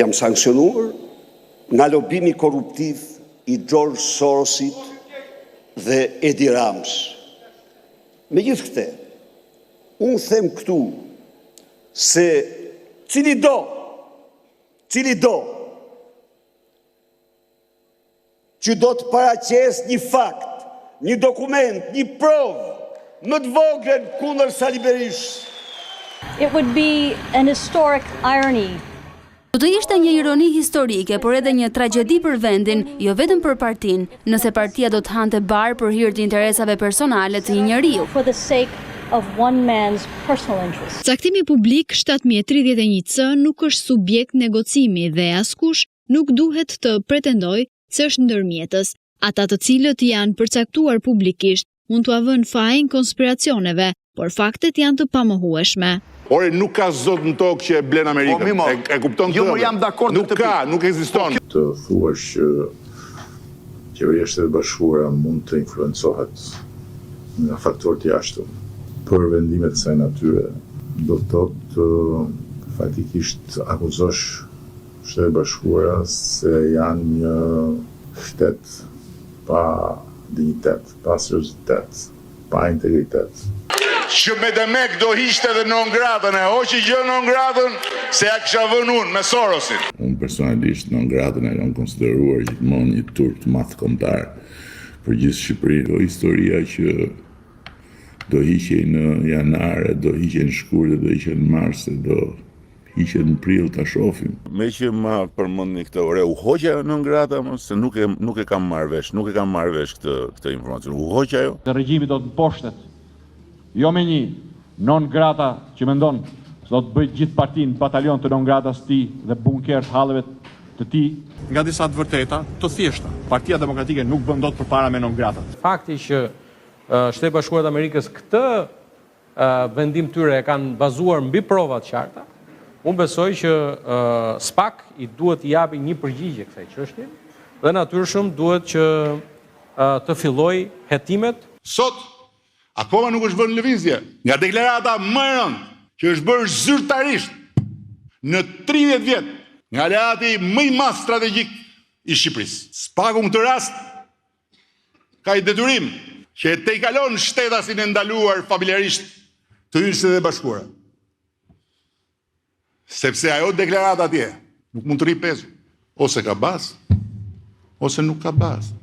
jam sankcionuar nga lobimi korruptiv i George Sorosit dhe Edi Rams. Megjithatë, unë them këtu se cili do që do të paraqes një fakt, një dokument, një provë më të vogël kundër Sali Berishës. It would be an historic irony. Do të ishte një ironi historike, por edhe një tragjedi për vendin, jo vetëm për partinë, nëse partia do të hante barë për hir të interesave personale të një njeriu. For the sake of one man's personal interest. Caktimi publik 1731C nuk është subjekt negocimi dhe askush nuk duhet të pretendoj se është ndërmjetës. Ata të cilët janë përcaktuar publikisht mund t'u avën fajin konspiracioneve, por faktet janë të pamohueshme. Ore, nuk ka zot në tokë që e blen Amerikën. E kupton këtë? Jo, më jam dakord. Nuk ka, nuk ekziston. Të thuash që qeveria e Shtetit Bashkuara mund të influencohet nga faktorë të jashtëm për vendimet e saj natyre, do të thotë faktikisht akuzosh Shtetin Bashkuara se janë një shtet pa dignitet, pa seriozitet, pa integritet. Që me demek do hiqte edhe non gratën, e hoqi gjë non gratën se ja kisha vënë unë me Sorosin. Unë personalisht non gratën e kam konsideruar gjithmonë një turp të madh kombëtar për gjithë Shqipërinë. Do historia që do hiqej në janar, do hiqej në shkurt, do hiqej në mars, do hiqej në prill, ta shohim. Me që ma përmendni këtë ore, u hoqja non grata, se nuk e kam marrë vesh, këtë informacion. U hoqja ajo. Regjimi do të mposhtet. Jo me një non grata që mendon se do të bëjë gjithë partinë batalion të non gratas ti dhe bunker të hallëve të ti. Nga disa të vërteta, të thjeshta. Partia Demokratike nuk bën dot përpara me non gratat. Fakti që Shtetet Bashkuara të Amerikës këtë vendim tyre e kanë bazuar mbi prova të qarta, unë besoj që SPAK i duhet t'i japi një përgjigje kësaj çështje dhe natyrshëm duhet që të fillojë hetimet. Sot akoma nuk është vënë në lëvizje nga deklarata më e rëndë që është bërë zyrtarisht në 30 vjet nga aleati më i madh strategjik i Shqipërisë. SPAK-u në këtë rast ka i detyrim që e tejkalon shtetasin e ndaluar familjarisht të hyrë Shtetet Bashkuara. Sepse ajo deklarata atje nuk mund të rri pesu. Ose ka bazë, ose nuk ka bazë.